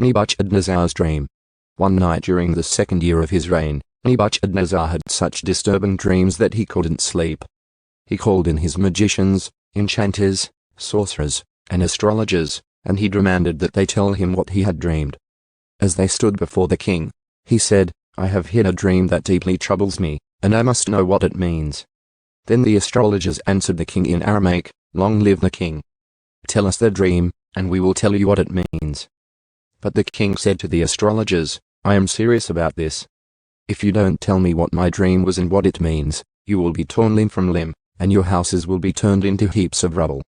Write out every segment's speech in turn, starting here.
Nebuchadnezzar's dream. One night during the second year of his reign, Nebuchadnezzar had such disturbing dreams that he couldn't sleep. He called in his magicians, enchanters, sorcerers, and astrologers, and he demanded that they tell him what he had dreamed. As they stood before the king, he said, "I have had a dream that deeply troubles me, and I must know what it means." Then the astrologers answered the king in Aramaic, "Long live the king. Tell us the dream, and we will tell you what it means." But the king said to the astrologers, "I am serious about this. If you don't tell me what my dream was and what it means, you will be torn limb from limb, and your houses will be turned into heaps of rubble.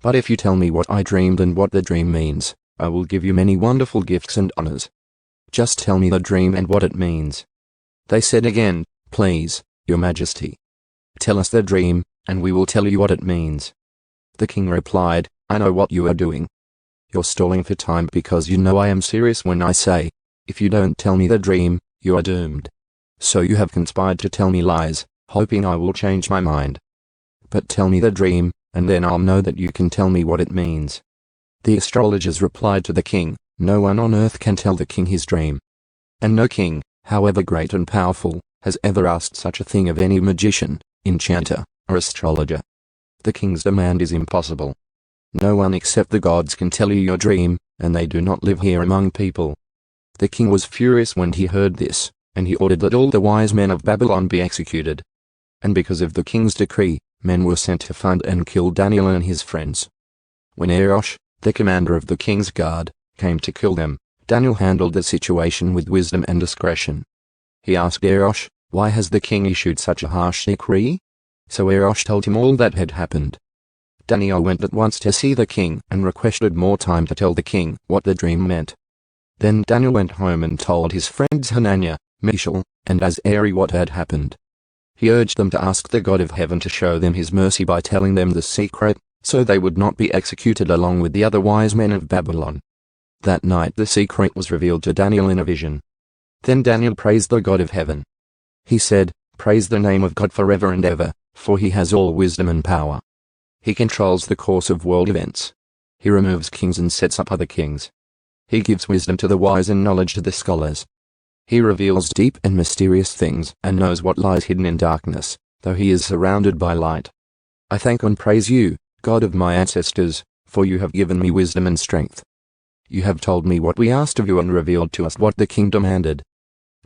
But if you tell me what I dreamed and what the dream means, I will give you many wonderful gifts and honors. Just tell me the dream and what it means." They said again, "Please, your majesty, tell us the dream, and we will tell you what it means." The king replied, "I know what you are doing. You're stalling for time because you know I am serious when I say, if you don't tell me the dream, you are doomed. So you have conspired to tell me lies, hoping I will change my mind. But tell me the dream, and then I'll know that you can tell me what it means." The astrologers replied to the king, "No one on earth can tell the king his dream. And no king, however great and powerful, has ever asked such a thing of any magician, enchanter, or astrologer. The king's demand is impossible. No one except the gods can tell you your dream, and they do not live here among people." The king was furious when he heard this, and he ordered that all the wise men of Babylon be executed. And because of the king's decree, men were sent to find and kill Daniel and his friends. When Arosh, the commander of the king's guard, came to kill them, Daniel handled the situation with wisdom and discretion. He asked Arosh, "Why has the king issued such a harsh decree?" So Arosh told him all that had happened. Daniel went at once to see the king and requested more time to tell the king what the dream meant. Then Daniel went home and told his friends Hananiah, Mishael, and Azariah what had happened. He urged them to ask the God of heaven to show them his mercy by telling them the secret, so they would not be executed along with the other wise men of Babylon. That night the secret was revealed to Daniel in a vision. Then Daniel praised the God of heaven. He said, "Praise the name of God forever and ever, for he has all wisdom and power. He controls the course of world events. He removes kings and sets up other kings. He gives wisdom to the wise and knowledge to the scholars. He reveals deep and mysterious things and knows what lies hidden in darkness, though he is surrounded by light. I thank and praise you, God of my ancestors, for you have given me wisdom and strength. You have told me what we asked of you and revealed to us what the king demanded."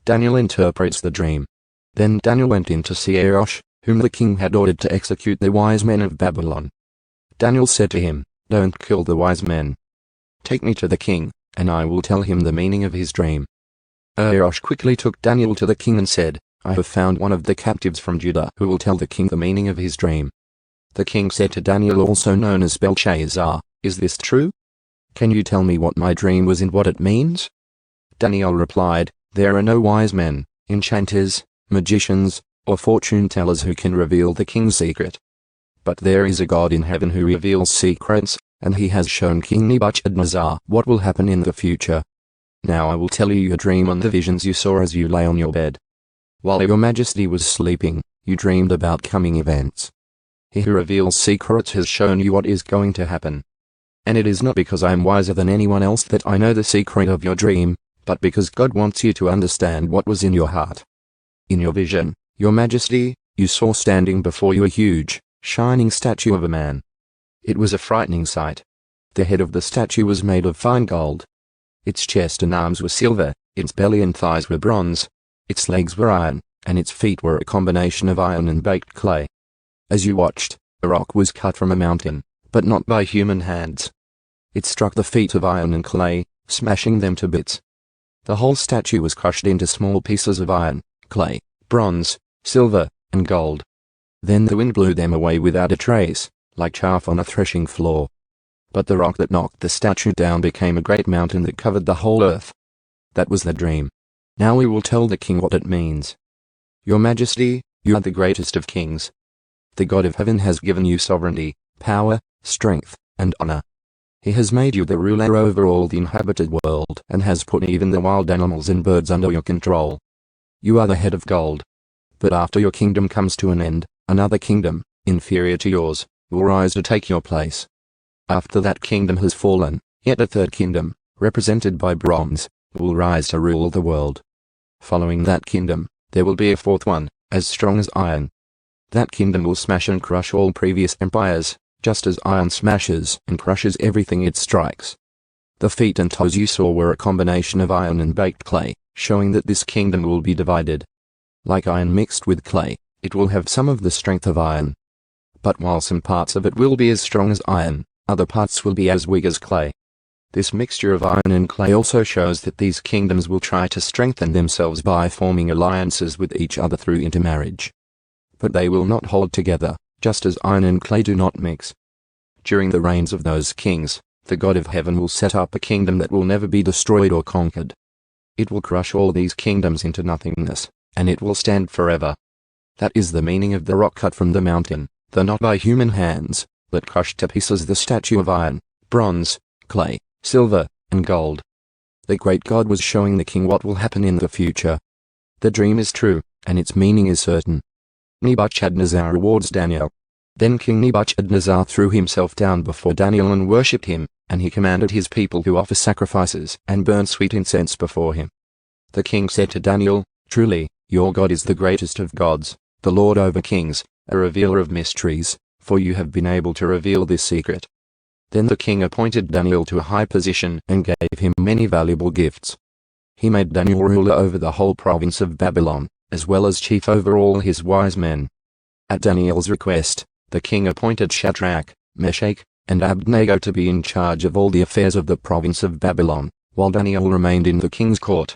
Daniel interprets the dream. Then Daniel went in to see Arosh, whom the king had ordered to execute the wise men of Babylon. Daniel said to him, "Don't kill the wise men. Take me to the king, and I will tell him the meaning of his dream." Arosh quickly took Daniel to the king and said, "I have found one of the captives from Judah who will tell the king the meaning of his dream." The king said to Daniel, also known as Belshazzar, "Is this true? Can you tell me what my dream was and what it means?" Daniel replied, "There are no wise men, enchanters, magicians, or fortune tellers who can reveal the king's secret. But there is a God in heaven who reveals secrets, and he has shown King Nebuchadnezzar what will happen in the future. Now I will tell you your dream and the visions you saw as you lay on your bed. While your majesty was sleeping, you dreamed about coming events. He who reveals secrets has shown you what is going to happen. And it is not because I am wiser than anyone else that I know the secret of your dream, but because God wants you to understand what was in your heart. In your vision, your majesty, you saw standing before you a huge, shining statue of a man. It was a frightening sight. The head of the statue was made of fine gold. Its chest and arms were silver, its belly and thighs were bronze, its legs were iron, and its feet were a combination of iron and baked clay. As you watched, a rock was cut from a mountain, but not by human hands. It struck the feet of iron and clay, smashing them to bits. The whole statue was crushed into small pieces of iron, clay, bronze, silver, and gold. Then the wind blew them away without a trace, like chaff on a threshing floor. But the rock that knocked the statue down became a great mountain that covered the whole earth. That was the dream. Now we will tell the king what it means. Your majesty, you are the greatest of kings. The God of heaven has given you sovereignty, power, strength, and honor. He has made you the ruler over all the inhabited world and has put even the wild animals and birds under your control. You are the head of gold. But after your kingdom comes to an end, another kingdom, inferior to yours, will rise to take your place. After that kingdom has fallen, yet a third kingdom, represented by bronze, will rise to rule the world. Following that kingdom, there will be a fourth one, as strong as iron. That kingdom will smash and crush all previous empires, just as iron smashes and crushes everything it strikes. The feet and toes you saw were a combination of iron and baked clay, showing that this kingdom will be divided. Like iron mixed with clay, it will have some of the strength of iron. But while some parts of it will be as strong as iron, other parts will be as weak as clay. This mixture of iron and clay also shows that these kingdoms will try to strengthen themselves by forming alliances with each other through intermarriage. But they will not hold together, just as iron and clay do not mix. During the reigns of those kings, the God of heaven will set up a kingdom that will never be destroyed or conquered. It will crush all these kingdoms into nothingness, and it will stand forever. That is the meaning of the rock cut from the mountain, though not by human hands, but crushed to pieces the statue of iron, bronze, clay, silver, and gold. The great God was showing the king what will happen in the future. The dream is true, and its meaning is certain. Nebuchadnezzar rewards Daniel. Then King Nebuchadnezzar threw himself down before Daniel and worshipped him, and he commanded his people to offer sacrifices and burn sweet incense before him. The king said to Daniel, "Truly, your God is the greatest of gods, the Lord over kings, a revealer of mysteries, for you have been able to reveal this secret." Then the king appointed Daniel to a high position and gave him many valuable gifts. He made Daniel ruler over the whole province of Babylon, as well as chief over all his wise men. At Daniel's request, the king appointed Shadrach, Meshach, and Abednego to be in charge of all the affairs of the province of Babylon, while Daniel remained in the king's court.